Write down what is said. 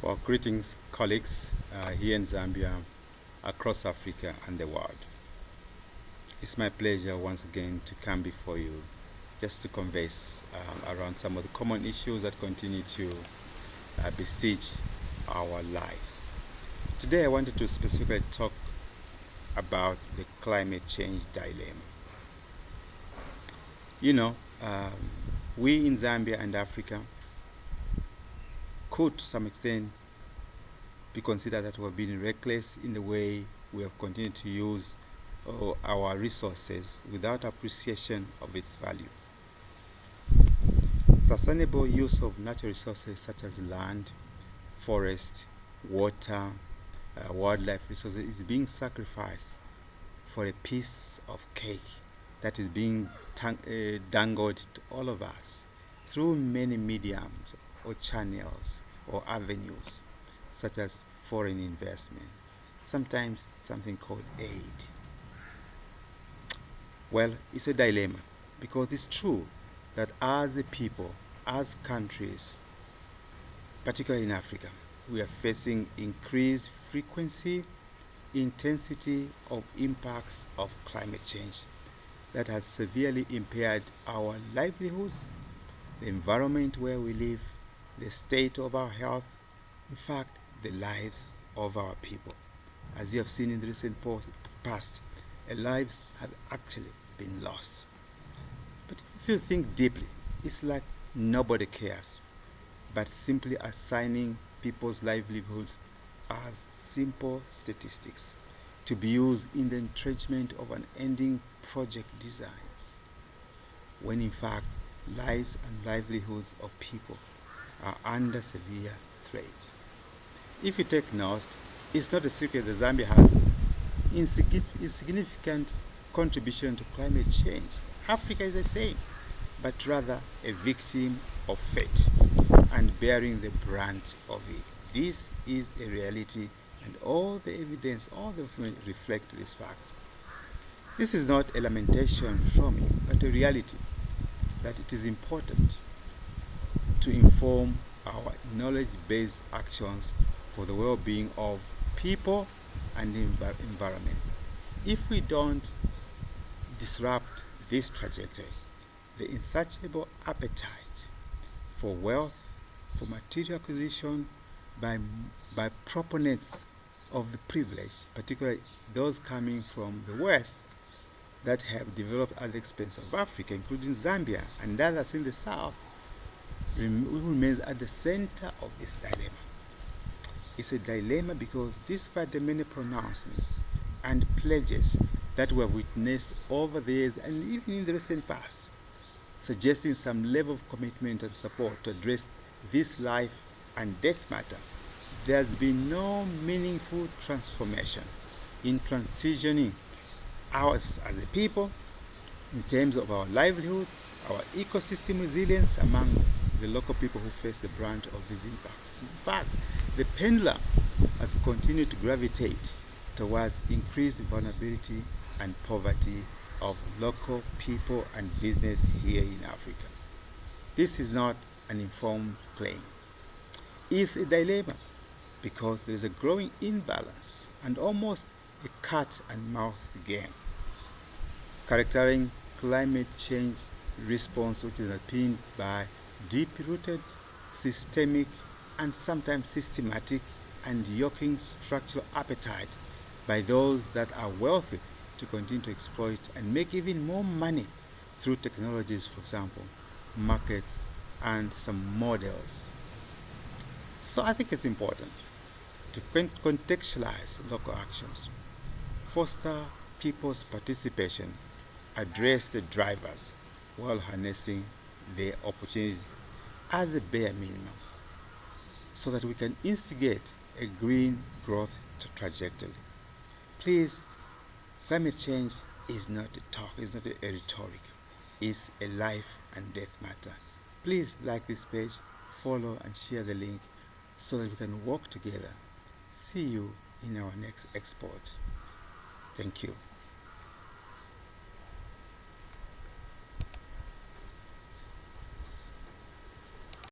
Well, greetings, colleagues here in Zambia, across Africa, and the world. It's my pleasure once again to come before you just to converse around some of the common issues that continue to besiege our lives. Today, I wanted to specifically talk about the climate change dilemma. You know, we in Zambia and Africa could, to some extent, be considered that we have been reckless in the way we have continued to use our resources without appreciation of its value. Sustainable use of natural resources such as land, forest, water, wildlife resources is being sacrificed for a piece of cake that is being dangled to all of us through many mediums or channels or avenues such as foreign investment, sometimes something called aid. Well, it's a dilemma because it's true that as a people, as countries, particularly in Africa, we are facing increased frequency, intensity of impacts of climate change that has severely impaired our livelihoods, the environment where we live, the state of our health, in fact, the lives of our people. As you have seen in the recent past, lives have actually been lost. But if you think deeply, it's like nobody cares, but simply assigning people's livelihoods as simple statistics to be used in the entrenchment of unending project designs, when in fact lives and livelihoods of people are under severe threat. If you take note, it's not a secret that Zambia has insignificant contribution to climate change. Africa is the same, but rather a victim of fate and bearing the brunt of it. This is a reality, and all the evidence, all the information reflect this fact. This is not a lamentation from me, but a reality that it is important to inform our knowledge-based actions for the well-being of people and the environment. If we don't disrupt this trajectory, the insatiable appetite for wealth, for material acquisition by proponents of the privilege, particularly those coming from the West that have developed at the expense of Africa, including Zambia and others in the South, remains at the center of this dilemma. It's a dilemma because despite the many pronouncements and pledges that we have witnessed over the years and even in the recent past, suggesting some level of commitment and support to address this life and death matter, there's been no meaningful transformation in transitioning ours as a people in terms of our livelihoods, our ecosystem resilience among the local people who face the brunt of these impacts. In fact, the pendulum has continued to gravitate towards increased vulnerability and poverty of local people and business here in Africa. This is not an informed claim. It's a dilemma because there is a growing imbalance and almost a cat and mouse game characterizing climate change response, which is underpinned by deep-rooted, systemic, and sometimes systematic and yoking structural appetite by those that are wealthy to continue to exploit and make even more money through technologies, for example, markets, and some models. So I think it's important to contextualize local actions, foster people's participation, address the drivers while harnessing their opportunities as a bare minimum so that we can instigate a green growth trajectory. Please, climate change is not a talk, it's not a rhetoric, it's a life and death matter. Please like this page, follow and share the link so that we can work together. See you in our next export. Thank you.